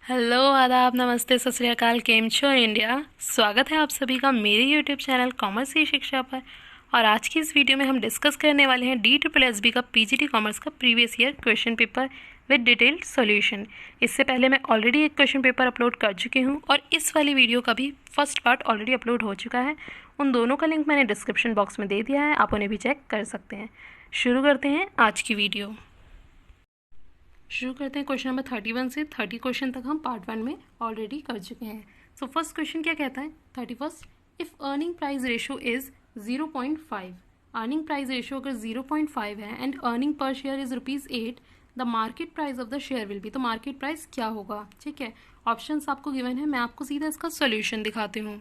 Hello, आदाब, नमस्ते, सत श्री अकाल। केम छो इंडिया। स्वागत है आप सभी का मेरे यूट्यूब चैनल कॉमर्स की शिक्षा पर। और आज की इस वीडियो में हम डिस्कस करने वाले हैं DSSB का पीजीटी कॉमर्स का previous year question paper with detailed solution. इससे पहले मैं ऑलरेडी एक क्वेश्चन पेपर अपलोड कर चुकी हूँ और इस वाली वीडियो का भी फर्स्ट पार्ट ऑलरेडी अपलोड हो चुका है। उन दोनों का लिंक मैंने डिस्क्रिप्शन बॉक्स में दे दिया है, आप उन्हें भी चेक कर सकते हैं। शुरू करते हैं आज की वीडियो। शुरू करते हैं क्वेश्चन नंबर 31 से 30 क्वेश्चन तक हम पार्ट 1 में ऑलरेडी कर चुके हैं। सो फर्स्ट क्वेश्चन क्या कहता है 31, if earning price ratio is 0.5, earning price ratio अगर 0.5 है and earning per share is ₹8, the market price of the share will be, तो मार्केट प्राइस क्या होगा। ठीक है, ऑप्शंस आपको गिवन है, मैं आपको सीधा इसका सोल्यूशन दिखाती हूँ।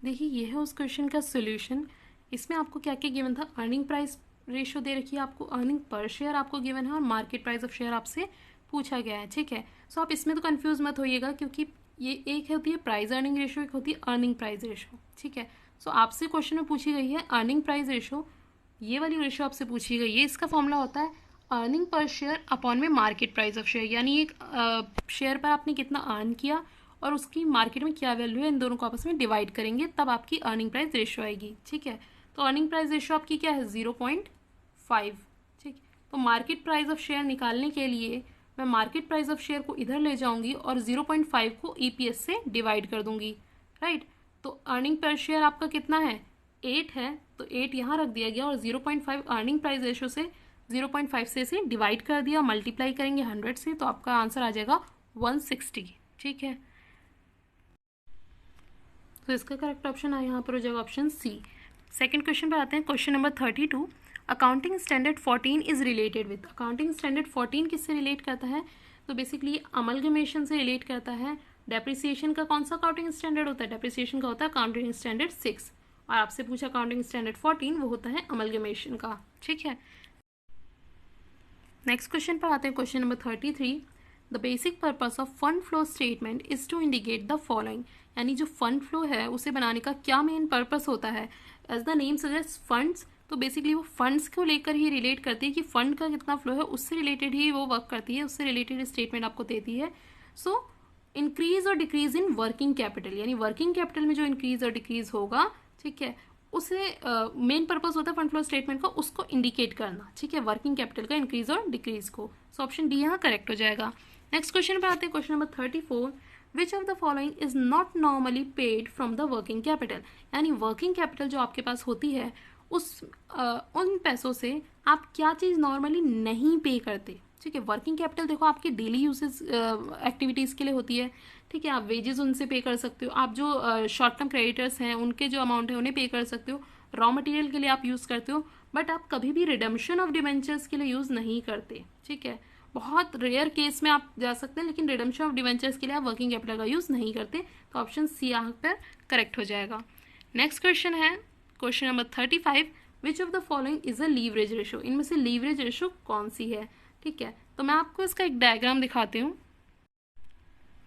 देखिए ये है उस क्वेश्चन का सोल्यूशन। इसमें आपको क्या क्या गिवन था, अर्निंग प्राइस रेशो दे रखी है आपको, अर्निंग पर शेयर आपको गिवन है और मार्केट प्राइस ऑफ शेयर आपसे पूछा गया है। ठीक है, सो आप इसमें तो कंफ्यूज मत होइएगा क्योंकि ये एक होती है प्राइस अर्निंग रेशो, एक होती है अर्निंग प्राइस रेशो। ठीक है, सो आपसे क्वेश्चन में पूछी गई है अर्निंग प्राइस रेशो, ये वाली रेशो आपसे पूछी गई है। इसका फॉर्मूला होता है अर्निंग पर शेयर अपॉन में मार्केट प्राइस ऑफ शेयर, यानी एक शेयर पर आपने कितना अर्न किया और उसकी मार्केट में क्या वैल्यू है, इन दोनों को आपस में डिवाइड करेंगे तब आपकी अर्निंग प्राइस रेशो आएगी। ठीक है, तो अर्निंग प्राइस रेशो आपकी क्या है 0.5। ठीक, तो मार्केट प्राइस ऑफ शेयर निकालने के लिए मैं मार्केट प्राइस ऑफ शेयर को इधर ले जाऊंगी और 0.5 को EPS से डिवाइड कर दूंगी। राइट, तो अर्निंग पर शेयर आपका कितना है 8 है, तो 8 यहाँ रख दिया गया और 0.5 अर्निंग प्राइस रेशो से 0.5 से इसे डिवाइड कर दिया, मल्टीप्लाई करेंगे 100 से, तो आपका आंसर आ जाएगा 160। ठीक है, तो इसका करेक्ट ऑप्शन यहाँ पर हो जाएगा ऑप्शन सी। सेकंड क्वेश्चन पर आते हैं, question number 32, accounting standard 14 is related with, accounting standard 14 किससे रिलेट करता है, तो बेसिकली अमलगमेशन से रिलेट करता है। डेप्रिसिएशन का कौन सा अकाउंटिंग स्टैंडर्ड होता है, डेप्रिसिएशन का होता है अकाउंटिंग स्टैंडर्ड 6, और आपसे पूछा अकाउंटिंग स्टैंडर्ड 14 वो होता है अमलगमेशन का। ठीक है, नेक्स्ट क्वेश्चन पर आते हैं, question number 33, the basic purpose of fund flow statement is to indicate the following, यानी जो फंड फ्लो है उसे बनाने का क्या मेन पर्पस होता है। As the name suggest funds, तो बेसिकली वो फंड्स को लेकर ही रिलेट करती है कि फंड का कितना फ्लो है, उससे रिलेटेड ही वो वर्क करती है, उससे रिलेटेड स्टेटमेंट आपको देती है। सो इंक्रीज और डिक्रीज इन वर्किंग कैपिटल, यानी वर्किंग कैपिटल में जो इंक्रीज और डिक्रीज होगा, ठीक है, उसे मेन पर्पस होता है फंड फ्लो स्टेटमेंट का, उसको इंडिकेट करना। ठीक है, वर्किंग कैपिटल का इंक्रीज और डिक्रीज को। सो ऑप्शन डी यहाँ करेक्ट हो जाएगा। नेक्स्ट क्वेश्चन पर आते हैं, question number 34, which of the following is not normally paid from the working capital, यानी वर्किंग कैपिटल जो आपके पास होती है उस उन पैसों से आप क्या चीज़ नॉर्मली नहीं पे करते। ठीक है, वर्किंग कैपिटल देखो आपके डेली यूसेज एक्टिविटीज़ के लिए होती है। ठीक है, आप वेजेस उनसे पे कर सकते हो, आप जो शॉर्ट टर्म क्रेडिटर्स हैं उनके जो अमाउंट है उन्हें पे कर सकते हो, रॉ मटेरियल के लिए आप यूज़ करते हो, बट आप कभी भी रिडम्पशन ऑफ डिवेंचर्स के लिए यूज़ नहीं करते। ठीक है, बहुत रेयर केस में आप जा सकते हैं, लेकिन रिडम्पशन ऑफ डिवेंचर्स के लिए आप वर्किंग कैपिटल का यूज़ नहीं करते, तो ऑप्शन सी यहाँ पर करेक्ट हो जाएगा। नेक्स्ट क्वेश्चन है, question number 35, which of the following is a leverage ratio, इनमें से लीवरेज रेशो कौन सी है। ठीक है, तो मैं आपको इसका एक डायग्राम दिखाती हूँ।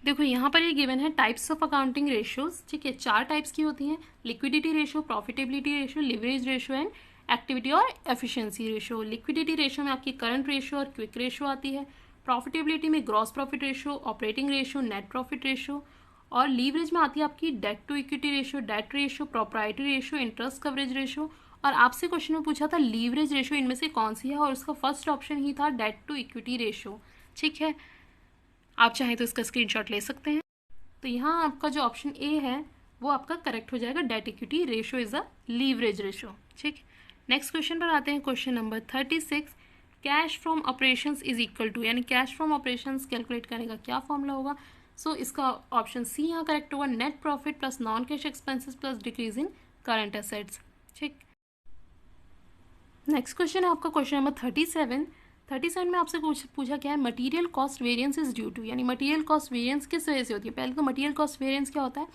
देखो यहाँ पर ये गिवन है टाइप्स ऑफ अकाउंटिंग रेशियोज। ठीक है, 4 टाइप्स की होती हैं, liquidity ratio, profitability ratio, leverage ratio and activity और एफिशिएंसी रेशो। लिक्विडिटी रेशो में आपकी करंट रेशो और क्विक रेशो आती है, प्रॉफिटेबिलिटी में gross profit ratio, operating ratio, net profit ratio, और लीवरेज में आती है आपकी debt to equity ratio, debt ratio, proprietary ratio, interest coverage ratio. और आपसे क्वेश्चन में पूछा था लीवरेज रेशो इनमें से कौन सी है, और उसका फर्स्ट ऑप्शन ही था डेट टू इक्विटी रेशो। ठीक है, आप चाहें तो इसका स्क्रीनशॉट ले सकते हैं। तो यहाँ आपका जो ऑप्शन ए है वो आपका करेक्ट हो जाएगा, debt equity ratio is a leverage ratio. ठीक, नेक्स्ट क्वेश्चन पर आते हैं, question number 36, cash from operations is equal to, यानी कैश फ्रॉम ऑपरेशंस कैलकुलेट करने का क्या फॉर्मूला होगा। सो इसका ऑप्शन सी यहाँ करेक्ट होगा, net profit plus non cash expenses plus decrease in current assets. ठीक, नेक्स्ट क्वेश्चन है आपका क्वेश्चन नंबर 37 में आपसे पूछा क्या है, material cost variance is due to, यानी मटेरियल कॉस्ट वेरिएंस किस वजह से होती है। पहले तो मटेरियल कॉस्ट वेरिएंस क्या होता है,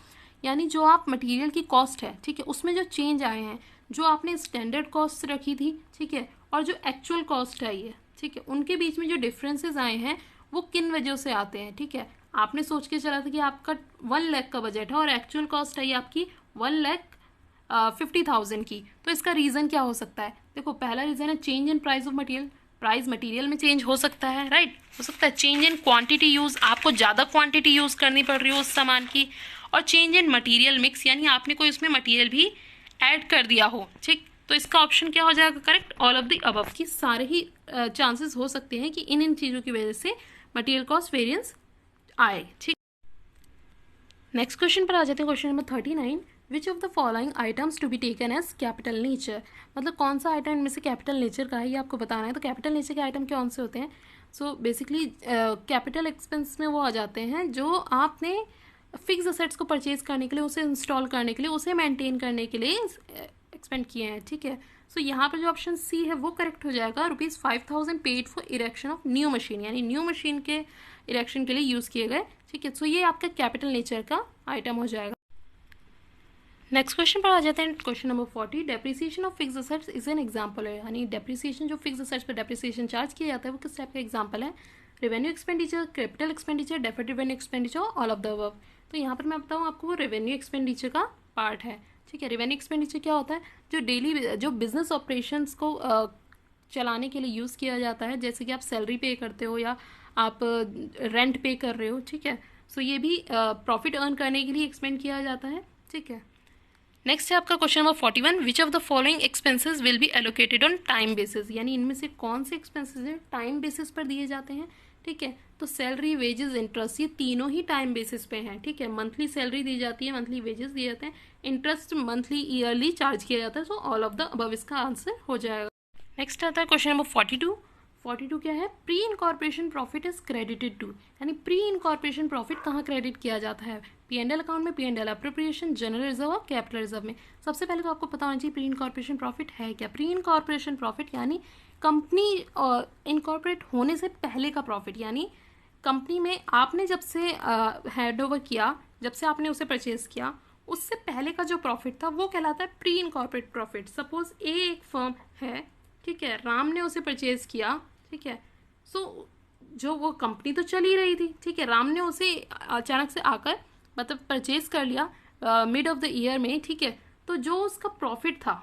यानी जो आप मटेरियल की कॉस्ट है, ठीक है, उसमें जो चेंज आए हैं, जो आपने स्टैंडर्ड कॉस्ट रखी थी, ठीक है, और जो एक्चुअल कॉस्ट आई है, ठीक है, उनके बीच में जो डिफरेंसेस आए हैं वो किन वजह से आते हैं। ठीक है, आपने सोच के चला था कि आपका 1 लाख का बजट है और एक्चुअल कॉस्ट आई आपकी 1,50,000 की, तो इसका रीज़न क्या हो सकता है। देखो पहला रीज़न है change in price of material, price material में चेंज हो सकता है, राइट, हो सकता है चेंज इन क्वांटिटी यूज़, आपको ज़्यादा क्वांटिटी यूज़ करनी पड़ रही हो उस सामान की, और चेंज इन मटेरियल मिक्स, यानी आपने कोई उसमें मटेरियल भी ऐड कर दिया हो, ठीक। तो इसका ऑप्शन क्या हो जाएगा correct, all of the above की सारे ही चांसेस हो सकते हैं कि इन चीज़ों की वजह से मटेरियल कॉस्ट वेरिएंस आए, ठीक। नेक्स्ट क्वेश्चन पर आ जाते हैं, question number 39, which of the following items to be taken as capital nature, मतलब कौन सा आइटम इनमें से कैपिटल नेचर का है ये आपको बताना है। तो कैपिटल नेचर के आइटम कौन से होते हैं? सो बेसिकली कैपिटल एक्सपेंस में वो आ जाते हैं जो आपने फिक्स असेट्स को परचेज करने के लिए, उसे इंस्टॉल करने के लिए, उसे मेंटेन करने के लिए एक्सपेंड किए हैं, ठीक है। सो यहाँ पर जो ऑप्शन सी है वो करेक्ट हो जाएगा, ₹5000 paid for erection of new machine, यानी न्यू मशीन के इरेक्शन के लिए यूज़ किए गए, ठीक है। सो ये आपका कैपिटल नेचर का आइटम हो जाएगा। नेक्स्ट क्वेश्चन पर आ जाते हैं, question number 40, depreciation of fix assets is an example है, यानी डेप्रिसिएशन जो फिक्स असेट्स पर डेप्रिसिएशन चार्ज किया जाता है वो किस टाइप का एग्जांपल है? Revenue expenditure, capital expenditure, deferred revenue expenditure, all of the above. तो यहाँ पर मैं बताऊँ आपको, वो रेवेन्यू एक्सपेंडिचर का पार्ट है, ठीक है। रेवेन्यू एक्सपेंडिचर क्या होता है? जो डेली जो बिजनेस ऑपरेशंस को चलाने के लिए यूज़ किया जाता है, जैसे कि आप सैलरी पे करते हो या आप रेंट पे कर रहे हो, ठीक है। सो ये भी प्रॉफिट अर्न करने के लिए एक्सपेंड किया जाता है, ठीक है। नेक्स्ट है आपका question number 41, which of the following expenses will be allocated on time basis, यानी इनमें से कौन से एक्सपेंसेस हैं टाइम बेसिस पर दिए जाते हैं, ठीक है। तो सैलरी, वेजेस, इंटरेस्ट, ये तीनों ही टाइम बेसिस पे हैं, ठीक है। मंथली सैलरी दी जाती है, मंथली वेजेस दिए जाते हैं, इंटरेस्ट मंथली ईयरली चार्ज किया जाता है। So all of the above इसका आंसर हो जाएगा। नेक्स्ट आता है क्वेश्चन नंबर 42 क्या है? Pre incorporation profit is credited to, यानी प्री इनकॉर्पोरेशन प्रॉफिट कहाँ क्रेडिट किया जाता है? P&L अकाउंट में, P&L अप्रोप्रिएशन, जनरल रिजर्व और कैपिटल रिजर्व में। सबसे पहले तो आपको पता होना चाहिए प्री इनकॉर्पोरेशन प्रॉफिट है क्या। प्री इनकॉर्पोरेशन प्रॉफिट यानी कंपनी इनकॉर्पोरेट होने से पहले का प्रॉफिट, यानी कंपनी में आपने जब से हैंड ओवर किया, जब से आपने उसे परचेज किया, उससे पहले का जो प्रॉफिट था वो कहलाता है प्री इनकॉर्पोरेट प्रॉफिट। सपोज ए एक फर्म है, ठीक है, राम ने उसे परचेज किया, ठीक है। सो जो वो कंपनी तो चल ही रही थी, ठीक है, राम ने उसे अचानक से आकर मतलब परचेज कर लिया मिड ऑफ द ईयर में, ठीक है। तो जो उसका प्रॉफिट था,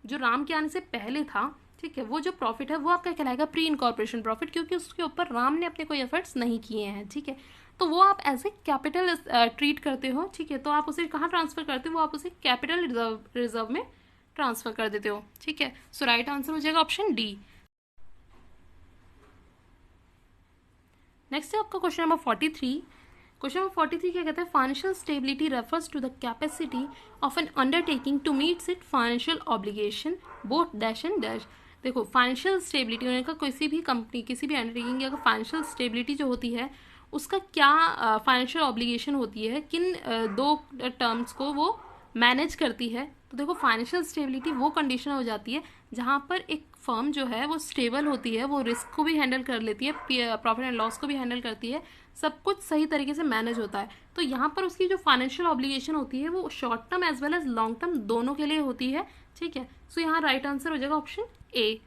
जो राम के आने से पहले था, ठीक है, वो जो प्रॉफिट है वो आपका कहलाएगा प्री इनकॉर्पोरेशन प्रॉफिट, क्योंकि उसके ऊपर राम ने अपने कोई एफर्ट्स नहीं किए हैं, ठीक है। तो वो आप एज ए कैपिटल ट्रीट करते हो, ठीक है। तो आप उसे कहाँ ट्रांसफर करते हो? वो आप उसे कैपिटल रिजर्व में ट्रांसफर कर देते हो, ठीक है। सो राइट आंसर हो जाएगा ऑप्शन डी। नेक्स्ट है आपका क्वेश्चन नंबर 43। क्वेश्चन नंबर 43 क्या कहता है? Financial stability refers to the capacity of an undertaking to meet it financial obligation both dash and dash. देखो, फाइनेंशियल स्टेबिलिटी होने का किसी भी कंपनी, किसी भी अंडरटेकिंग की फाइनेंशियल स्टेबिलिटी जो होती है उसका क्या फाइनेंशियल ऑब्लिगेशन होती है, किन दो टर्म्स को वो मैनेज करती है। तो देखो, फाइनेंशियल स्टेबिलिटी वो कंडीशन हो जाती है जहाँ पर एक फर्म जो है वो स्टेबल होती है, वो रिस्क को भी हैंडल कर लेती है, प्रॉफिट एंड लॉस को भी हैंडल करती है, सब कुछ सही तरीके से मैनेज होता है। तो यहाँ पर उसकी जो फाइनेंशियल ऑब्लिगेशन होती है वो short term as well as long term दोनों के लिए होती है, ठीक है। सो यहाँ राइट आंसर हो जाएगा ऑप्शन ए।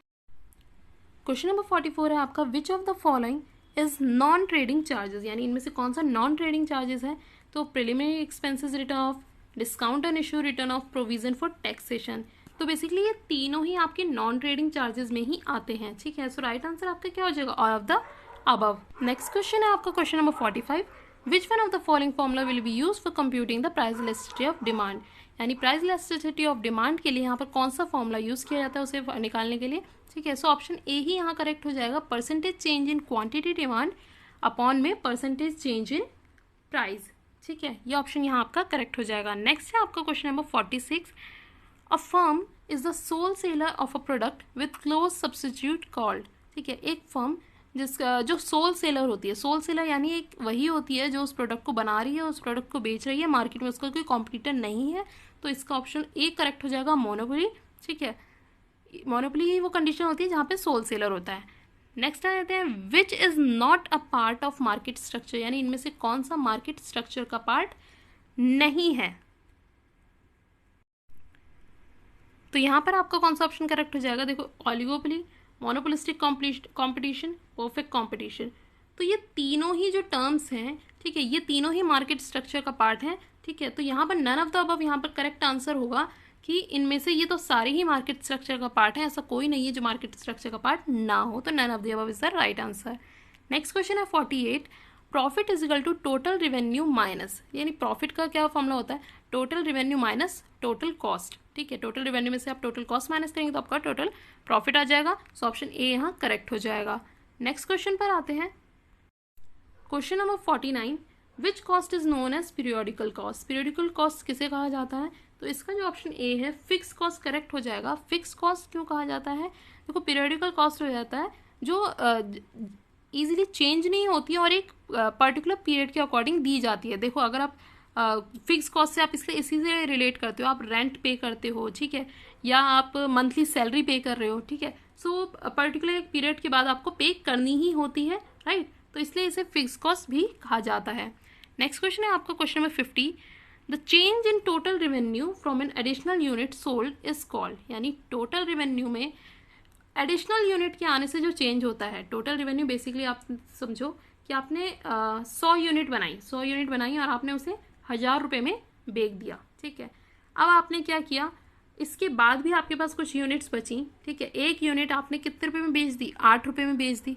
क्वेश्चन नंबर 44 है आपका, विच of the following is non trading charges, यानी इनमें से कौन सा नॉन ट्रेडिंग चार्जेस है? तो preliminary expenses return of, discount and issue return of, provision for taxation. तो बेसिकली ये तीनों ही आपके नॉन ट्रेडिंग चार्जेस में ही आते हैं, ठीक है। सो राइट आंसर आपका क्या हो जाएगा? All of the above. Next question है आपका question number 45, which one of the following formula will be use for computing the price elasticity of demand, यानी प्राइस इलास्टिसिटी ऑफ डिमांड के लिए यहाँ पर कौन सा फॉर्मूला यूज किया जाता है उसे निकालने के लिए, ठीक है। सो ऑप्शन ए ही यहाँ करेक्ट हो जाएगा, percentage change in quantity demand upon में परसेंटेज चेंज इन प्राइस, ठीक है। ये ऑप्शन यहाँ आपका करेक्ट हो जाएगा। नेक्स्ट है आपका question number 46, a firm is the sole seller of a product with close substitute called, ठीक है। एक फर्म जिसका जो सोल सेलर होती है, सोल सेलर यानी एक वही होती है जो उस प्रोडक्ट को बना रही है, उस प्रोडक्ट को बेच रही है, मार्केट में उसका कोई कॉम्पिटिटर नहीं है। तो इसका ऑप्शन ए करेक्ट हो जाएगा, मोनोपोली, ठीक है। मोनोपोली ही वो कंडीशन होती है जहाँ पे सोल सेलर होता है। नेक्स्ट आ जाते हैं, which is not a part of market structure, यानी इनमें से कौन सा मार्केट स्ट्रक्चर का पार्ट नहीं है। तो यहाँ पर आपका कौन सा ऑप्शन करेक्ट हो जाएगा? देखो, oligopoly, monopolistic competition, perfect competition. तो ये तीनों ही जो टर्म्स हैं, ठीक है, ये तीनों ही मार्केट स्ट्रक्चर का पार्ट है, ठीक है। तो यहाँ पर नन ऑफ द अबव यहाँ पर करेक्ट आंसर होगा, कि इनमें से ये तो सारे ही मार्केट स्ट्रक्चर का पार्ट है, ऐसा कोई नहीं है जो मार्केट स्ट्रक्चर का पार्ट ना हो, तो none of the above is the right answer. Next question है 48, profit is equal to total revenue minus, यानी प्रॉफिट का क्या फॉर्मूला होता है, total revenue minus total cost. ठीक है, टोटल रेवेन्यू में से आप टोटल कॉस्ट माइनस करेंगे तो आपका टोटल प्रॉफिट आ जाएगा। सो ऑप्शन ए यहाँ करेक्ट हो जाएगा। नेक्स्ट क्वेश्चन पर आते हैं, question number 49, which cost is known as periodical cost. Periodical cost किसे कहा जाता है, तो इसका जो ऑप्शन ए है फिक्स कॉस्ट करेक्ट हो जाएगा। फिक्स कॉस्ट क्यों कहा जाता है, देखो पीरियोडिकल कॉस्ट हो जाता है जो इजीली चेंज नहीं होती है और एक पर्टिकुलर पीरियड के अकॉर्डिंग दी जाती है। देखो अगर आप फिक्स कॉस्ट से आप इसी से रिलेट करते हो, आप रेंट पे करते हो, ठीक है, या आप मंथली सैलरी पे कर रहे हो, ठीक है, सो पर्टिकुलर एक पीरियड के बाद आपको पे करनी ही होती है, राइट, तो इसलिए इसे फिक्स कॉस्ट भी कहा जाता है। नेक्स्ट क्वेश्चन है आपका question number 50, the change in total revenue from an additional unit sold is called, यानी टोटल रेवेन्यू में एडिशनल यूनिट के आने से जो चेंज होता है, टोटल रेवेन्यू बेसिकली आप समझो कि आपने 100 यूनिट बनाई और आपने उसे 1000 रुपये में बेच दिया, ठीक है। अब आपने क्या किया, इसके बाद भी आपके पास कुछ यूनिट्स बची, ठीक है, एक यूनिट आपने कितने रुपये में बेच दी, 8 रुपये में बेच दी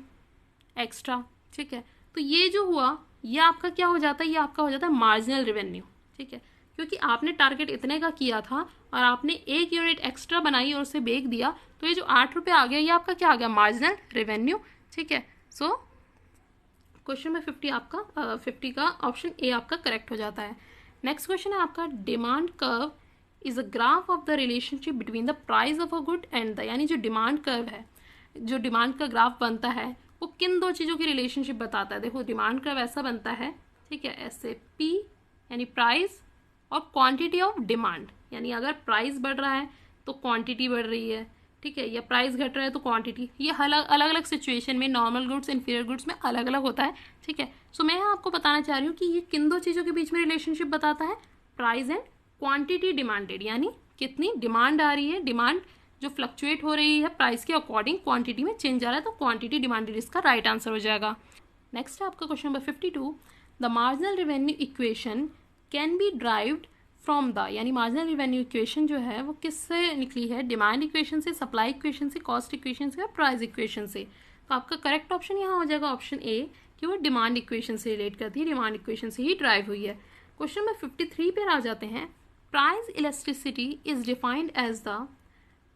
एक्स्ट्रा, ठीक है, तो ये जो हुआ ये आपका क्या हो जाता है, ये आपका हो जाता है मार्जिनल रेवेन्यू, ठीक है, क्योंकि आपने टारगेट इतने का किया था और आपने एक यूनिट एक्स्ट्रा बनाई और उसे बेच दिया, तो ये जो 8 रुपये आ गया ये आपका क्या आ गया, मार्जिनल रेवेन्यू, ठीक है। सो क्वेश्चन में 50 आपका 50 का ऑप्शन ए आपका करेक्ट हो जाता है। नेक्स्ट क्वेश्चन है आपका, demand curve is a graph of the relationship between the price of a good and the, यानी जो डिमांड कर्व है, जो डिमांड का ग्राफ बनता है वो किन दो चीज़ों की रिलेशनशिप बताता है। देखो डिमांड कर्व ऐसा बनता है, ठीक है, ऐसे पी यानी प्राइस और क्वांटिटी ऑफ डिमांड, यानी अगर प्राइस बढ़ रहा है तो क्वांटिटी बढ़ रही है, ठीक है, या प्राइस घट रहा है तो क्वांटिटी, ये अलग अलग सिचुएशन में नॉर्मल गुड्स इन्फीरियर गुड्स में अलग अलग होता है, ठीक है। सो मैं आपको बताना चाह रही हूँ कि ये किन दो चीज़ों के बीच में रिलेशनशिप बताता है, प्राइस एंड क्वांटिटी डिमांडेड, यानी कितनी डिमांड आ रही है, डिमांड जो फ्लक्चुएट हो रही है प्राइस के अकॉर्डिंग क्वांटिटी में चेंज आ रहा है, तो क्वांटिटी डिमांडेड इसका राइट आंसर हो जाएगा। नेक्स्ट है आपका question number 52, the marginal revenue equation can be derived from the, यानी मार्जिनल रेवेन्यू इक्वेशन जो है वो किससे निकली है, डिमांड इक्वेशन से, सप्लाई इक्वेशन से, कॉस्ट इक्वेशन से और प्राइस इक्वेशन से। तो आपका करेक्ट ऑप्शन यहाँ हो जाएगा ऑप्शन ए कि वो डिमांड इक्वेशन से रिलेट करती है, डिमांड इक्वेशन से ही ड्राइव हुई है। क्वेश्चन नंबर 53 पर आ जाते हैं, price elasticity is defined as the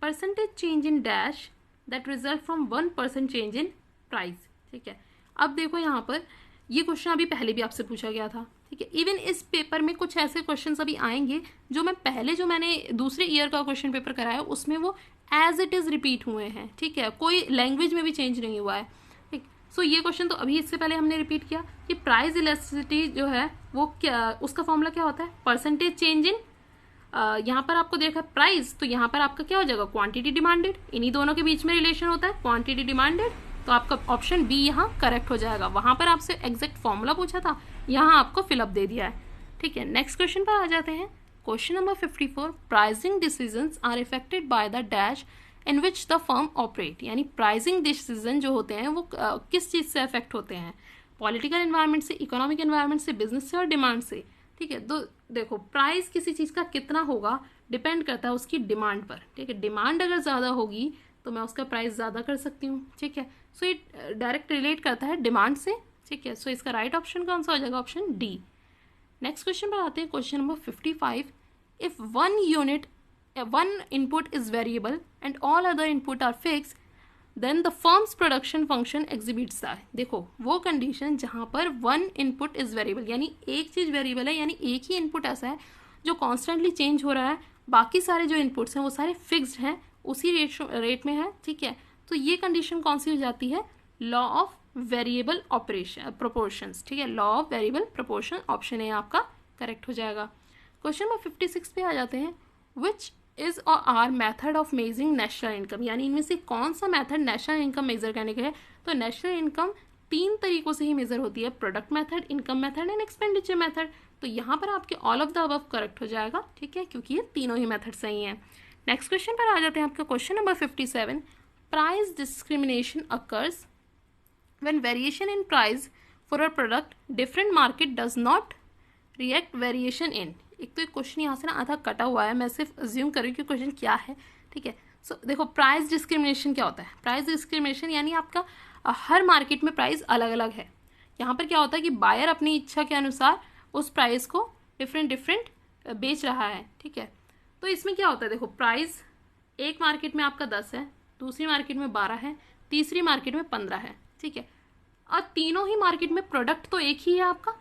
percentage change in dash that result from 1% change in price, ठीक है। अब देखो यहाँ पर ये क्वेश्चन अभी पहले भी आपसे पूछा गया था, ठीक है, इवन इस पेपर में कुछ ऐसे क्वेश्चंस अभी आएंगे जो मैंने दूसरे ईयर का क्वेश्चन पेपर कराया उसमें वो एज इट इज़ रिपीट हुए हैं, ठीक है, कोई लैंग्वेज में भी चेंज नहीं हुआ है, ठीक। सो ये क्वेश्चन तो अभी इससे पहले हमने रिपीट किया कि प्राइस इलास्टिसिटी जो है वो क्या, उसका फॉर्मूला क्या होता है, परसेंटेज चेंज इन, यहाँ पर आपको देखा प्राइस, तो यहाँ पर आपका क्या हो जाएगा, क्वांटिटी डिमांडेड, इन्हीं दोनों के बीच में रिलेशन होता है क्वांटिटी डिमांडेड, तो आपका ऑप्शन बी यहाँ करेक्ट हो जाएगा। वहाँ पर आपसे एग्जैक्ट फॉर्मूला पूछा था, यहाँ आपको फिलअप दे दिया है, ठीक है। नेक्स्ट क्वेश्चन पर आ जाते हैं, question number 54, pricing decisions are effected by the dash in which the firm operate, यानी प्राइसिंग डिसीजन जो होते हैं वो किस चीज़ से अफेक्ट होते हैं, पॉलिटिकल एनवायरनमेंट से, इकोनॉमिक एनवायरनमेंट से, बिजनेस से और डिमांड से, ठीक है। तो देखो प्राइस किसी चीज़ का कितना होगा डिपेंड करता है उसकी डिमांड पर, ठीक है, डिमांड अगर ज़्यादा होगी तो मैं उसका प्राइस ज़्यादा कर सकती हूँ, ठीक है। सो ये डायरेक्ट रिलेट करता है डिमांड से, ठीक है। सो इसका राइट ऑप्शन कौन सा हो जाएगा, ऑप्शन डी। नेक्स्ट क्वेश्चन पर आते हैं, question number 55, if one input is variable and all other input are fix then the firm's production function exhibits that. देखो वो कंडीशन जहाँ पर वन इनपुट इज वेरिएबल, यानी एक चीज़ वेरिएबल है, यानी एक ही इनपुट ऐसा है जो कॉन्स्टेंटली चेंज हो रहा है, बाकी सारे जो इनपुट्स हैं वो सारे फिक्स्ड हैं, उसी रेट में है, ठीक है। तो ये कंडीशन कौन सी हो जाती है, law of variable operation proportions, ठीक है, law of variable proportion, option A आपका करेक्ट हो जाएगा। क्वेश्चन नंबर 56 पे आ जाते हैं, विच इज और are method of measuring national income, यानी इनमें से कौन सा मेथड नेशनल इनकम मेजर करने का है। तो नेशनल इनकम 3 तरीकों से ही मेजर होती है, product method, income method and expenditure method. तो यहाँ पर आपके all of the above correct हो जाएगा, ठीक है, क्योंकि ये तीनों ही मेथड सही हैं। नेक्स्ट क्वेश्चन पर आ जाते हैं आपका question number 57, price discrimination occurs when variation in price for a product different market does not react variation in. एक तो एक क्वेश्चन यहाँ से ना आधा कटा हुआ है, मैं सिर्फ अज्यूम कर रही हूँ कि क्वेश्चन क्या है, ठीक है। सो देखो प्राइस डिस्क्रिमिनेशन क्या होता है। प्राइस डिस्क्रिमिनेशन यानी आपका हर मार्केट में प्राइस अलग अलग है। यहाँ पर क्या होता है कि बायर अपनी इच्छा के अनुसार उस प्राइस को डिफरेंट बेच रहा है, ठीक है। तो इसमें क्या होता है, देखो प्राइस एक मार्केट में आपका 10 है, दूसरी मार्केट में 12 है, तीसरी मार्केट में 15 है, ठीक है। और तीनों ही मार्केट में प्रोडक्ट तो एक ही है आपका।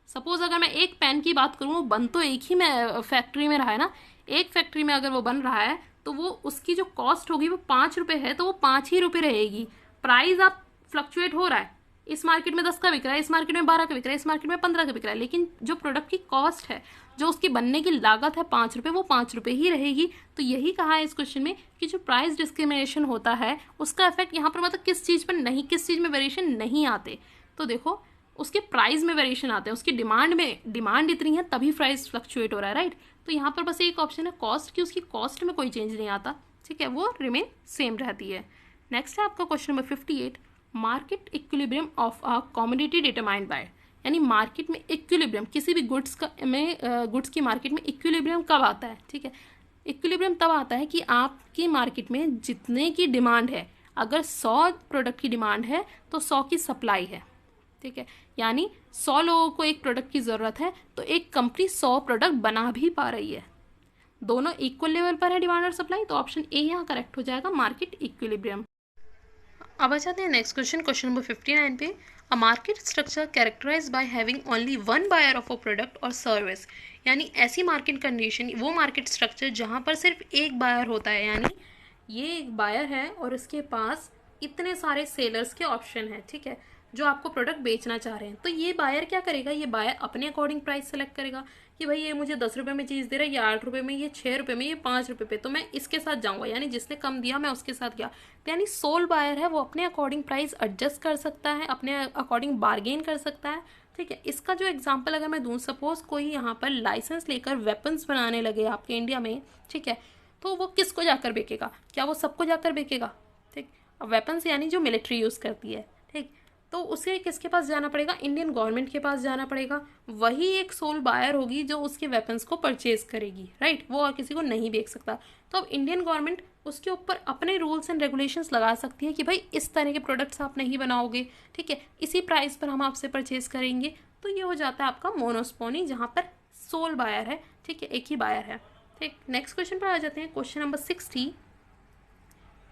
सपोज अगर मैं एक पेन की बात करूँ, वो बन तो एक ही में फैक्ट्री में रहा है ना, एक फैक्ट्री में अगर वो बन रहा है तो वो उसकी जो कॉस्ट होगी वो 5 रुपये है, तो वो 5 ही रुपये रहेगी। प्राइस आप फ्लक्चुएट हो रहा है, इस मार्केट में 10 का बिक रहा है, इस मार्केट में 12 का बिक रहा है, इस मार्केट में 15 का बिक रहा है, लेकिन जो प्रोडक्ट की कॉस्ट है, जो उसकी बनने की लागत है 5 रुपये, वो 5 रुपये ही रहेगी। तो यही कहा है इस क्वेश्चन में कि जो प्राइस डिस्क्रिमिनेशन होता है उसका इफेक्ट यहाँ पर मतलब किस चीज़ पर नहीं, किस चीज़ में वेरिएशन नहीं आते। तो देखो उसके प्राइस में वेरिएशन आते हैं, उसकी डिमांड इतनी है तभी प्राइस फ्लक्चुएट हो रहा है, राइट। तो यहाँ पर बस एक ऑप्शन है कॉस्ट की, उसकी कॉस्ट में कोई चेंज नहीं आता, ठीक है, वो रिमेन सेम रहती है। नेक्स्ट है आपका question number 58, market equilibrium of a commodity determined by, यानी मार्केट में इक्विलिब्रियम किसी भी गुड्स की मार्केट में इक्विलिब्रियम कब आता है, ठीक है। इक्विलिब्रियम तब आता है कि आपकी मार्केट में जितने की डिमांड है, अगर 100 प्रोडक्ट की डिमांड है तो 100 की सप्लाई है, ठीक है। यानी 100 लोगों को एक प्रोडक्ट की ज़रूरत है तो एक कंपनी 100 प्रोडक्ट बना भी पा रही है, दोनों इक्वल लेवल पर है डिमांड और सप्लाई। तो ऑप्शन ए यहाँ करेक्ट हो जाएगा, मार्केट इक्विलिब्रियम। अब आ जाते हैं नेक्स्ट क्वेश्चन नंबर 59 पे। A market structure characterize by having only one buyer of a product और सर्विस, यानी ऐसी मार्केट कंडीशन, वो मार्केट स्ट्रक्चर जहाँ पर सिर्फ एक बायर होता है, यानी ये एक बायर है और इसके पास इतने सारे सेलर्स के ऑप्शन हैं, ठीक है, जो आपको प्रोडक्ट बेचना चाह रहे हैं। तो ये बायर क्या करेगा, ये बायर अपने अकॉर्डिंग प्राइस सेलेक्ट करेगा कि भाई ये मुझे 10 रुपये में चीज़ दे रहा है, ये 8 रुपये में, ये 6 रुपये में, ये 5 रुपये पे, तो मैं इसके साथ जाऊँगा, यानी जिसने कम दिया मैं उसके साथ गया। तो यानी सोल बायर है, वो अपने अकॉर्डिंग प्राइस एडजस्ट कर सकता है, अपने अकॉर्डिंग बार्गेन कर सकता है, ठीक है। इसका जो एग्जाम्पल अगर मैं दूँ, सपोज कोई यहाँ पर लाइसेंस लेकर वेपन्स बनाने लगे आपके इंडिया में, ठीक है, तो वो किसको जाकर बेचेगा, क्या वो सबको जाकर बेचेगा, ठीक। अब वेपन्स यानी जो मिलिट्री यूज़ करती है, ठीक, तो उसे किसके पास जाना पड़ेगा, इंडियन गवर्नमेंट के पास जाना पड़ेगा। वही एक सोल बायर होगी जो उसके वेपन्स को परचेज करेगी, राइट, वो और किसी को नहीं बेच सकता। तो अब इंडियन गवर्नमेंट उसके ऊपर अपने रूल्स एंड रेगुलेशंस लगा सकती है कि भाई इस तरह के प्रोडक्ट्स आप नहीं बनाओगे, ठीक है, इसी प्राइस पर हम आपसे परचेज करेंगे। तो ये हो जाता है आपका मोनोस्पोनी, जहाँ पर सोल बायर है, ठीक है, एक ही बायर है, ठीक। नेक्स्ट क्वेश्चन पर आ जाते हैं, question number 60,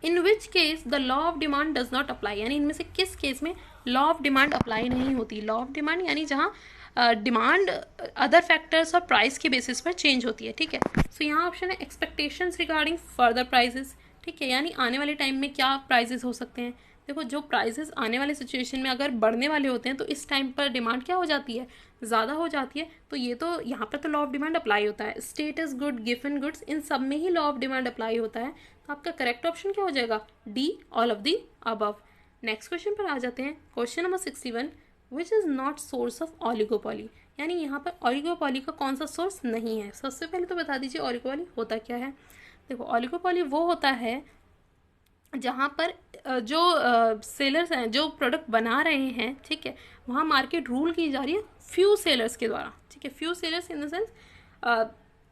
in which case the law of demand does not apply, यानी इनमें से किस केस में लॉ ऑफ डिमांड अप्लाई नहीं होती। लॉ ऑफ डिमांड यानी जहाँ डिमांड अदर फैक्टर्स और प्राइस के बेसिस पर चेंज होती है, ठीक है। सो यहाँ ऑप्शन है एक्सपेक्टेशंस रिगार्डिंग फर्दर प्राइजेस, ठीक है, यानी आने वाले टाइम में क्या प्राइजेस हो सकते हैं। देखो जो प्राइजेस आने वाले सिचुएशन में अगर बढ़ने वाले होते हैं तो इस टाइम पर डिमांड क्या हो जाती है, ज़्यादा हो जाती है। तो ये तो यहाँ पर तो लॉ ऑफ डिमांड अप्लाई होता है, स्टेटस गुड, गिवन गुड्स, इन सब में ही लॉ ऑफ डिमांड अप्लाई होता है। तो आपका करेक्ट ऑप्शन क्या हो जाएगा, D, all of the above. Next question पर आ जाते हैं, question number 61, which is not source of oligopoly, यानी यहाँ पर ऑलिगोपॉली का कौन सा सोर्स नहीं है। सबसे पहले तो बता दीजिए ऑलिगोपॉली होता क्या है। देखो ऑलिगोपॉली वो होता है जहाँ पर जो सेलर्स हैं, जो प्रोडक्ट बना रहे हैं, ठीक है, वहाँ मार्केट रूल की जा रही है फ्यू सेलर्स के द्वारा, ठीक है। Few sellers in the sense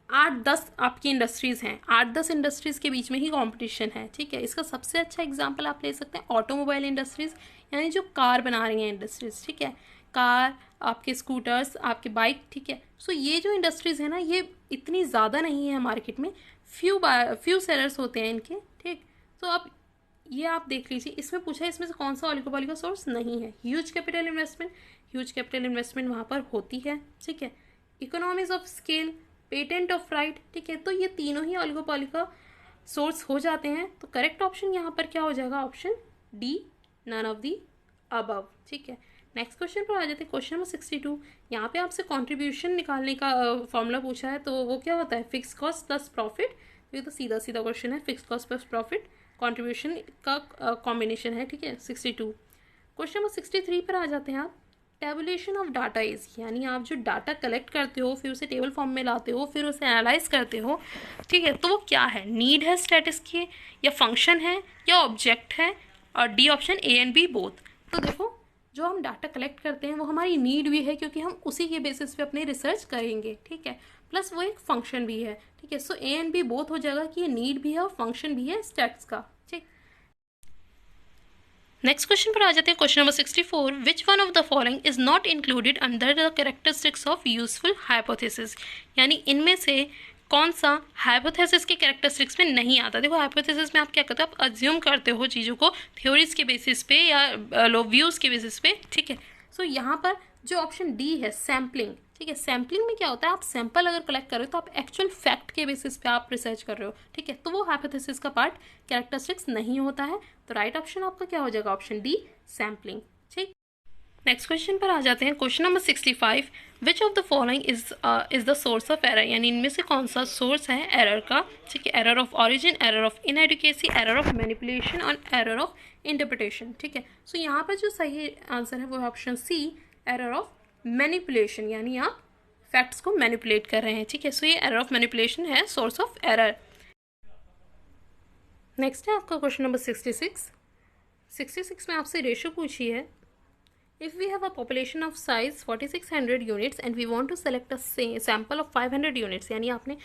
8-10 आपकी इंडस्ट्रीज़ हैं, 8-10 इंडस्ट्रीज़ के बीच में ही कंपटीशन है, ठीक है। इसका सबसे अच्छा एग्जांपल आप ले सकते हैं ऑटोमोबाइल इंडस्ट्रीज़, यानी जो कार बना रही हैं इंडस्ट्रीज़, ठीक है, कार, आपके स्कूटर्स, आपके बाइक, ठीक है। सो ये जो इंडस्ट्रीज़ है ना, ये इतनी ज़्यादा नहीं है मार्केट में, फ्यू सेलर्स होते हैं इनके, ठीक। तो अब ये आप देख लीजिए, इसमें पूछा है इसमें से कौन सा ऑलिगोपॉली का सोर्स नहीं है। ह्यूज कैपिटल इन्वेस्टमेंट वहाँ पर होती है, ठीक है। Economies of scale, patent of right, ठीक है। तो ये तीनों ही ऑलिगोपॉली का सोर्स हो जाते हैं। तो करेक्ट ऑप्शन यहाँ पर क्या हो जाएगा, option D, none of the above, ठीक है। नेक्स्ट क्वेश्चन पर आ जाते हैं, क्वेश्चन नंबर 62। यहाँ पे आपसे कंट्रीब्यूशन निकालने का फॉर्मूला पूछा है, तो वो क्या होता है, फिक्स कॉस्ट प्लस प्रॉफिट। ये तो सीधा सीधा क्वेश्चन है, fix cost plus profit contribution का कॉम्बिनेशन है, ठीक है। 62। क्वेश्चन नंबर 63 पर आ जाते हैं आप, टेबुलेशन ऑफ डाटा इज, यानी आप जो डाटा कलेक्ट करते हो फिर उसे टेबल फॉर्म में लाते हो, फिर उसे एनालाइज करते हो, ठीक है, तो वो क्या है, नीड है स्टेटस की, या फंक्शन है, या ऑब्जेक्ट है, और D option, A and B both. तो देखो जो हम डाटा कलेक्ट करते हैं वो हमारी नीड भी है, क्योंकि हम उसी के बेसिस पे अपनी रिसर्च करेंगे, ठीक है। प्लस वो एक फंक्शन भी है, ठीक है। सो ए एंड बी बोथ हो जाएगा कि ये नीड भी है और फंक्शन भी है स्टैट्स का, ठीक। नेक्स्ट क्वेश्चन पर आ जाते हैं, question number 64, which one of the following is not included under the characteristics of useful hypothesis, यानी इनमें से कौन सा हाइपोथेसिस के कैरेक्टरिस्टिक्स में नहीं आता। देखो हाइपोथेसिस में आप क्या करते हो, आप अज्यूम करते हो चीज़ों को थ्योरीज के बेसिस पे या व्यूज़ के बेसिस पे, ठीक है। सो यहाँ पर जो ऑप्शन डी है सैम्पलिंग, ठीक है। सैम्पलिंग में क्या होता है, आप सैंपल अगर कलेक्ट कर रहे हो तो आप एक्चुअल फैक्ट के बेसिस पे आप रिसर्च कर रहे हो, ठीक है। तो वो हाइपोथेसिस का पार्ट कैरेक्टरिस्टिक्स नहीं होता है। तो राइट ऑप्शन आपका क्या हो जाएगा, ऑप्शन डी सैम्पलिंग, ठीक। नेक्स्ट क्वेश्चन पर आ जाते हैं, question number 65, which of the following is the source of error, यानी इनमें से कौन सा सोर्स है एरर का, ठीक है। Error of origin, error of inadequacy, error of manipulation और एरर ऑफ इंटरप्रिटेशन, ठीक है। सो यहाँ पर जो सही आंसर है वो है option C, error of manipulation, यानी आप फैक्ट्स को मैनिपुलेट कर रहे हैं, ठीक है। सो ये एरर ऑफ मैनिपुलेशन है सोर्स ऑफ एरर। नेक्स्ट है आपका क्वेश्चन नंबर 66 में आपसे रेशो पूछी है, if we have a population of size 4600 units and we want to select a sample of 500 units, यानी आपने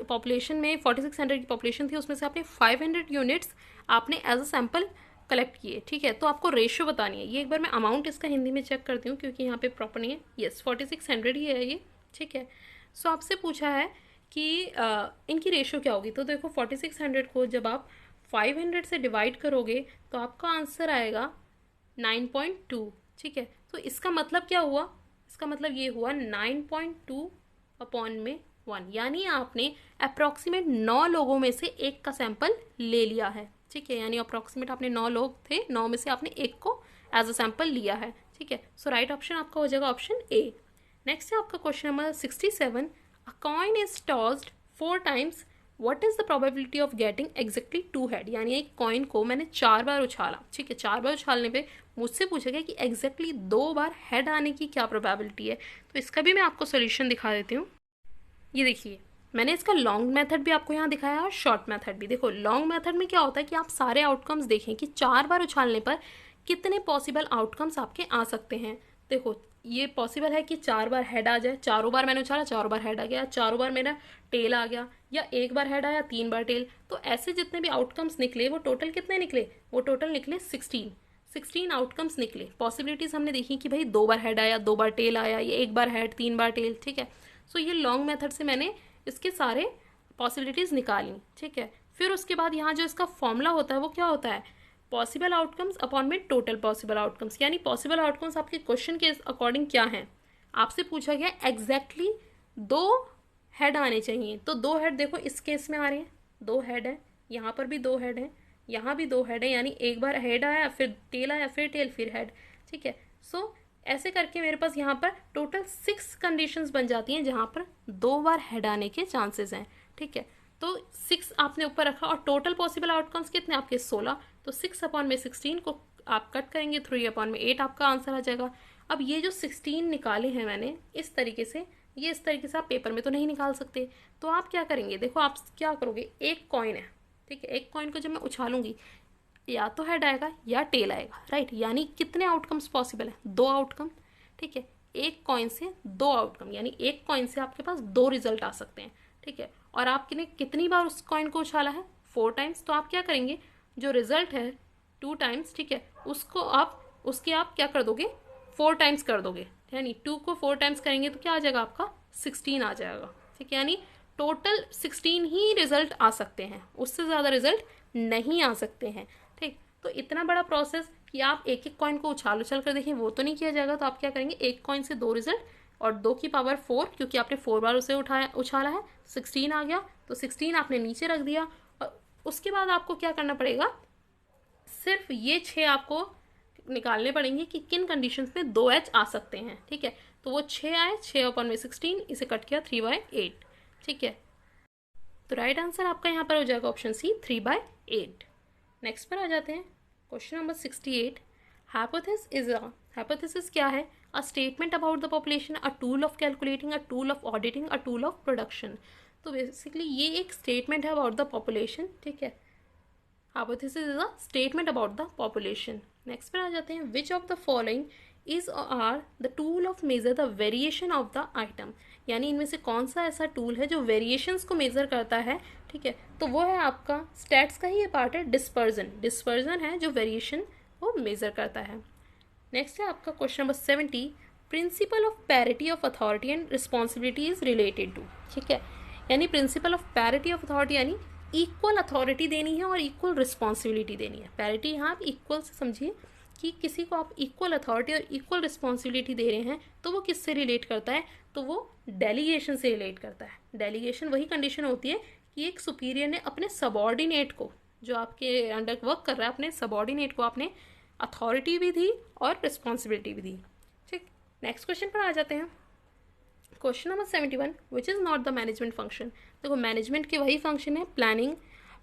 पॉपुलेशन में 4600 की पॉपुलेशन थी, उसमें से आपने 500 यूनिट्स आपने एज अ सैम्पल कलेक्ट किए, ठीक है। तो आपको रेशियो बतानी है। ये एक बार मैं अमाउंट इसका हिंदी में चेक करती हूँ क्योंकि यहाँ पे प्रॉपर नहीं है। यस 4600 ही है ये, ठीक है। सो आपसे पूछा है कि इनकी रेशियो क्या होगी। तो देखो 4600 को जब आप 500 से डिवाइड करोगे तो आपका आंसर आएगा 9.2, ठीक है। तो इसका मतलब क्या हुआ, इसका मतलब ये हुआ 9.2 अपॉन में 1, यानी आपने अप्रॉक्सीमेट 9 लोगों में से एक का सैंपल ले लिया है, ठीक है। यानी अप्रॉक्सीमेट आपने 9 लोग थे, 9 में से आपने एक को एज अ सैंपल लिया है, ठीक है। सो राइट ऑप्शन आपका हो जाएगा ऑप्शन ए। नेक्स्ट है आपका question number 67, a coin is tossed 4 times, what is the probability of getting exactly 2 head, यानी एक कॉइन को मैंने 4 बार उछाला, ठीक है। 4 बार उछालने पे मुझसे पूछा गया कि एग्जैक्टली 2 बार हेड आने की क्या प्रोबेबिलिटी है। तो इसका भी मैं आपको सोल्यूशन दिखा देती हूँ। ये देखिए मैंने इसका लॉन्ग मेथड भी आपको यहाँ दिखाया और शॉर्ट मेथड भी। देखो लॉन्ग मेथड में क्या होता है कि आप सारे आउटकम्स देखें कि 4 बार उछालने पर कितने पॉसिबल आउटकम्स आपके आ सकते हैं। देखो ये पॉसिबल है कि 4 बार हेड आ जाए, चारों बार मैंने उछाला 4 बार हेड आ गया, चारों बार मेरा टेल आ गया, या एक बार हेड आया 3 बार टेल। तो ऐसे जितने भी आउटकम्स निकले वो टोटल कितने निकले, वो टोटल निकले 16 आउटकम्स निकले। पॉसिबिलिटीज हमने देखी कि भाई 2 बार हेड आया, 2 बार टेल आया, या एक बार हेड 3 बार टेल, ठीक है। सो ये लॉन्ग मेथड से मैंने इसके सारे पॉसिबिलिटीज निकाली, ठीक है। फिर उसके बाद यहाँ जो इसका फॉर्मूला होता है वो क्या होता है, पॉसिबल आउटकम्स अपॉन में टोटल पॉसिबल आउटकम्स, यानी पॉसिबल आउटकम्स आपके क्वेश्चन के अकॉर्डिंग क्या हैं। आपसे पूछा गया एग्जैक्टली 2 हेड आने चाहिए, तो 2 हेड देखो इस केस में आ रहे हैं, 2 हेड है, यहाँ पर भी 2 हेड है, यहाँ भी 2 हेड है, यानी एक बार हेड आया फिर टेल आया फिर टेल फिर हेड, ठीक है। सो ऐसे करके मेरे पास यहाँ पर टोटल 6 कंडीशंस बन जाती हैं जहाँ पर 2 बार हेड आने के चांसेस हैं, ठीक है। तो 6 आपने ऊपर रखा और टोटल पॉसिबल आउटकम्स कितने आपके 16, तो 6 अपॉन में 16 को आप कट करेंगे, 3 अपॉन में 8 आपका आंसर आ जाएगा। अब ये जो 16 निकाले हैं मैंने इस तरीके से, ये इस तरीके से आप पेपर में तो नहीं निकाल सकते, तो आप क्या करेंगे, देखो आप क्या करोगे, एक कॉइन है, ठीक है। एक कॉइन को जब मैं उछालूंगी या तो हेड आएगा या टेल आएगा, राइट। यानी कितने आउटकम्स पॉसिबल है, 2 आउटकम, ठीक है। एक कॉइन से 2 आउटकम, यानी एक कॉइन से आपके पास 2 रिजल्ट आ सकते हैं, ठीक है। और आपने कितनी बार उस कॉइन को उछाला है, 4 टाइम्स। तो आप क्या करेंगे, जो रिजल्ट है 2 टाइम्स, ठीक है, उसको आप उसके आप क्या कर दोगे, 4 टाइम्स कर दोगे, यानी 2 को 4 टाइम्स करेंगे तो क्या आ जाएगा आपका 16 आ जाएगा, ठीक है। यानी टोटल 16 ही रिजल्ट आ सकते हैं, उससे ज़्यादा रिजल्ट नहीं आ सकते हैं, ठीक। तो इतना बड़ा प्रोसेस कि आप एक एक कॉइन को उछाल कर देखें वो तो नहीं किया जाएगा। तो आप क्या करेंगे, एक कॉइन से 2 रिजल्ट और 2 की पावर 4, क्योंकि आपने 4 बार उसे उछाला है, 16 आ गया, तो 16 आपने नीचे रख दिया। और उसके बाद आपको क्या करना पड़ेगा, सिर्फ ये 6 आपको निकालने पड़ेंगे कि किन कंडीशंस में 2H आ सकते हैं, ठीक है। तो वो 6 आए, 6 अपॉन में 16, इसे कट किया 3/8, ठीक है। तो राइट आंसर आपका यहाँ पर हो जाएगा ऑप्शन सी 3/8। नेक्स्ट पर आ जाते हैं, क्वेश्चन नंबर 68, हाइपोथेसिस क्या है, a statement about the population, a tool of calculating, a tool of auditing, a tool of production. तो बेसिकली ये एक स्टेटमेंट है अबाउट द पॉपुलेशन, ठीक है। Hypothesis is a statement about the population. Next पर आ जाते हैं, which of the following is are the tool of measure the variation of the item, यानी इनमें से कौन सा ऐसा टूल है जो वेरिएशंस को मेजर करता है, ठीक है, तो वो है आपका स्टैट्स का ही ये पार्ट है डिस्पर्जन। डिस्पर्जन है जो वेरिएशन को मेजर करता है। नेक्स्ट है आपका question number 70, principle of parity of authority and responsibility is related to, ठीक है, यानी principle of parity of authority यानी इक्वल अथॉरिटी देनी है और इक्वल रिस्पॉन्सिबिलिटी देनी है। पैरिटी यहाँ आप इक्वल से समझिए कि किसी को आप इक्वल अथॉरिटी और इक्वल रिस्पॉन्सिबिलिटी दे रहे हैं तो वो किससे रिलेट करता है, तो वो डेलीगेशन से रिलेट करता है। डेलीगेशन वही कंडीशन होती है कि एक सुपीरियर ने अपने सबॉर्डिनेट को, जो आपके अंडर वर्क कर रहा है, अपने सबॉर्डिनेट को आपने अथॉरिटी भी दी और रिस्पॉन्सिबिलिटी भी दी। ठीक, नेक्स्ट क्वेश्चन पर आ जाते हैं। Question number 71, which is not the management function. देखो मैनेजमेंट के वही फंक्शन है, planning,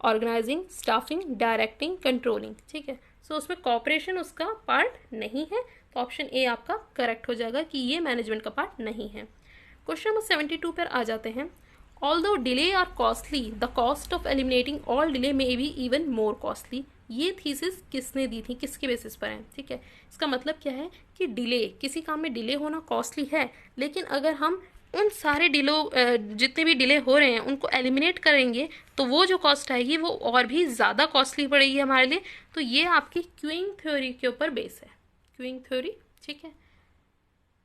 organising, staffing, directing, controlling, ठीक है। सो उसमें कॉपरेशन उसका पार्ट नहीं है, तो ऑप्शन ए आपका करेक्ट हो जाएगा कि ये मैनेजमेंट का पार्ट नहीं है। क्वेश्चन नंबर 72 पर आ जाते हैं। Although delay are costly, the cost of eliminating all delay may be even more costly. ये थीसिस किसने दी थी, किसके बेसिस पर है, ठीक है। इसका मतलब क्या है कि डिले, किसी काम में डिले होना कॉस्टली है, लेकिन अगर हम उन सारे जितने भी डिले हो रहे हैं उनको एलिमिनेट करेंगे तो वो जो कॉस्ट आएगी वो और भी ज़्यादा कॉस्टली पड़ेगी हमारे लिए। तो ये आपकी क्यूइंग थ्योरी के ऊपर बेस है, क्यूइंग थ्योरी, ठीक है।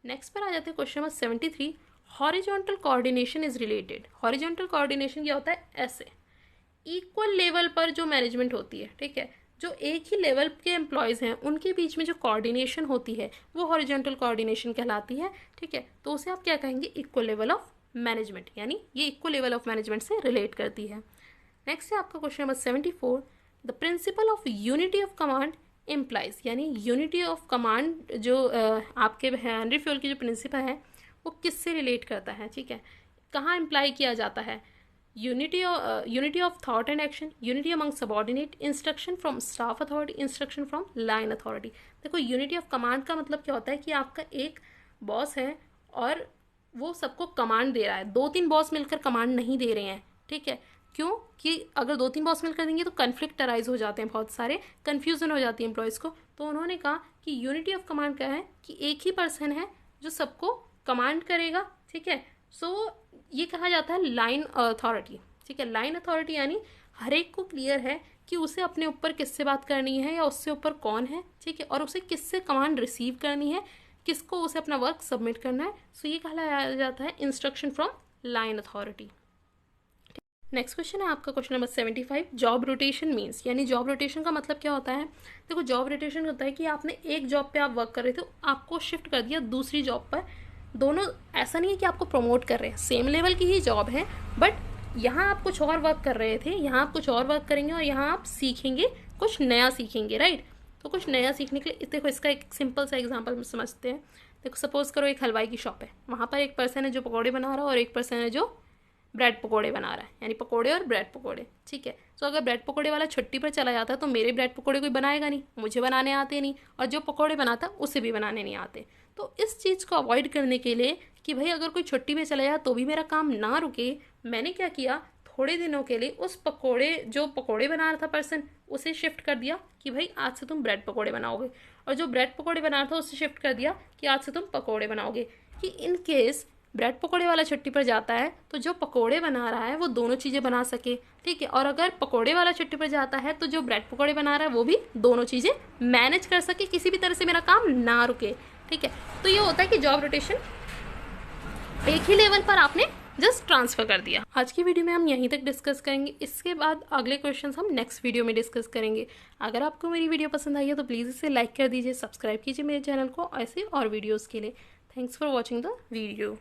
नेक्स्ट पर आ जाते हैं question number 73, horizontal coordination is related. Horizontal coordination क्या होता है, ऐसे इक्वल लेवल पर जो मैनेजमेंट होती है, ठीक है, जो एक ही लेवल के एम्प्लॉयज़ हैं उनके बीच में जो कोऑर्डिनेशन होती है वो हॉरिजॉन्टल कोऑर्डिनेशन कहलाती है, ठीक है। तो उसे आप क्या कहेंगे, इक्वल लेवल ऑफ मैनेजमेंट, यानी ये इक्वल लेवल ऑफ मैनेजमेंट से रिलेट करती है। नेक्स्ट है आपका question number 74, the principle of unity of command implies, यानी यूनिटी ऑफ कमांड जो आपके हेनरी फ्योल की जो प्रिंसिपल है वो किससे रिलेट करता है, ठीक है, कहाँ इम्प्लाई किया जाता है। Unity of thought and action, unity among subordinate, instruction from staff authority, instruction from line authority. देखो यूनिटी ऑफ कमांड का मतलब क्या होता है कि आपका एक बॉस है और वो सबको कमांड दे रहा है, 2-3 बॉस मिलकर कमांड नहीं दे रहे हैं, ठीक है। क्यों कि अगर 2-3 बॉस मिलकर देंगे तो कन्फ्लिक्ट अराइज हो जाते हैं, बहुत सारे कन्फ्यूजन हो जाती है एम्प्लॉयज़ को। तो उन्होंने कहा कि यूनिटी ऑफ कमांड क्या है कि एक ही पर्सन है जो सबको कमांड करेगा, ठीक है। सो ये कहा जाता है लाइन अथॉरिटी, ठीक है। लाइन अथॉरिटी यानी हर एक को क्लियर है कि उसे अपने ऊपर किससे बात करनी है या उससे ऊपर कौन है, ठीक है, और उसे किससे कमांड रिसीव करनी है, किसको उसे अपना वर्क सबमिट करना है। सो ये कहा जाता है instruction from line authority. Next question है आपका question number 75, job rotation means, यानी जॉब रोटेशन का मतलब क्या होता है। देखो जॉब रोटेशन होता है कि आपने एक जॉब पे आप वर्क कर रहे थे, आपको शिफ्ट कर दिया दूसरी जॉब पर। दोनों ऐसा नहीं है कि आपको प्रमोट कर रहे हैं, सेम लेवल की ही जॉब है, बट यहाँ आप कुछ और वर्क कर रहे थे, यहाँ आप कुछ और वर्क करेंगे और यहाँ आप सीखेंगे, कुछ नया सीखेंगे, राइट। तो कुछ नया सीखने के लिए देखो इसका एक सिंपल सा एग्जांपल समझते हैं। देखो सपोज करो एक हलवाई की शॉप है, वहाँ पर एक पर्सन है जो पकौड़े बना रहा है और एक पर्सन है जो ब्रेड पकौड़े बना रहा है, यानी पकौड़े और ब्रेड पकौड़े, ठीक है। तो अगर ब्रेड पकौड़े वाला छुट्टी पर चला जाता है तो मेरे ब्रेड पकौड़े कोई बनाएगा नहीं, मुझे बनाने आते नहीं, और जो पकौड़े बनाता उसे भी बनाने नहीं आते। तो इस चीज़ को अवॉइड करने के लिए कि भाई अगर कोई छुट्टी पे चला जाए तो भी मेरा काम ना रुके, मैंने क्या किया, थोड़े दिनों के लिए उस जो पकौड़े बना रहा था पर्सन, उसे शिफ्ट कर दिया कि भाई आज से तुम ब्रेड पकौड़े बनाओगे, और जो ब्रेड पकौड़े बना रहा था उसे शिफ्ट कर दिया कि आज से तुम पकौड़े बनाओगे, कि इन केस ब्रेड पकौड़े वाला छुट्टी पर जाता है तो जो पकौड़े बना रहा है वो दोनों चीज़ें बना सके, ठीक है। और अगर पकौड़े वाला छुट्टी पर जाता है तो जो ब्रेड पकौड़े बना रहा है वो भी दोनों चीज़ें मैनेज कर सके, किसी भी तरह से मेरा काम ना रुके, ठीक है। तो ये होता है कि जॉब रोटेशन एक ही लेवल पर आपने जस्ट ट्रांसफर कर दिया। आज की वीडियो में हम यहीं तक डिस्कस करेंगे, इसके बाद अगले क्वेश्चंस हम नेक्स्ट वीडियो में डिस्कस करेंगे। अगर आपको मेरी वीडियो पसंद आई है तो प्लीज़ इसे लाइक कर दीजिए, सब्सक्राइब कीजिए मेरे चैनल को ऐसे और वीडियोज़ के लिए। Thanks for watching the video.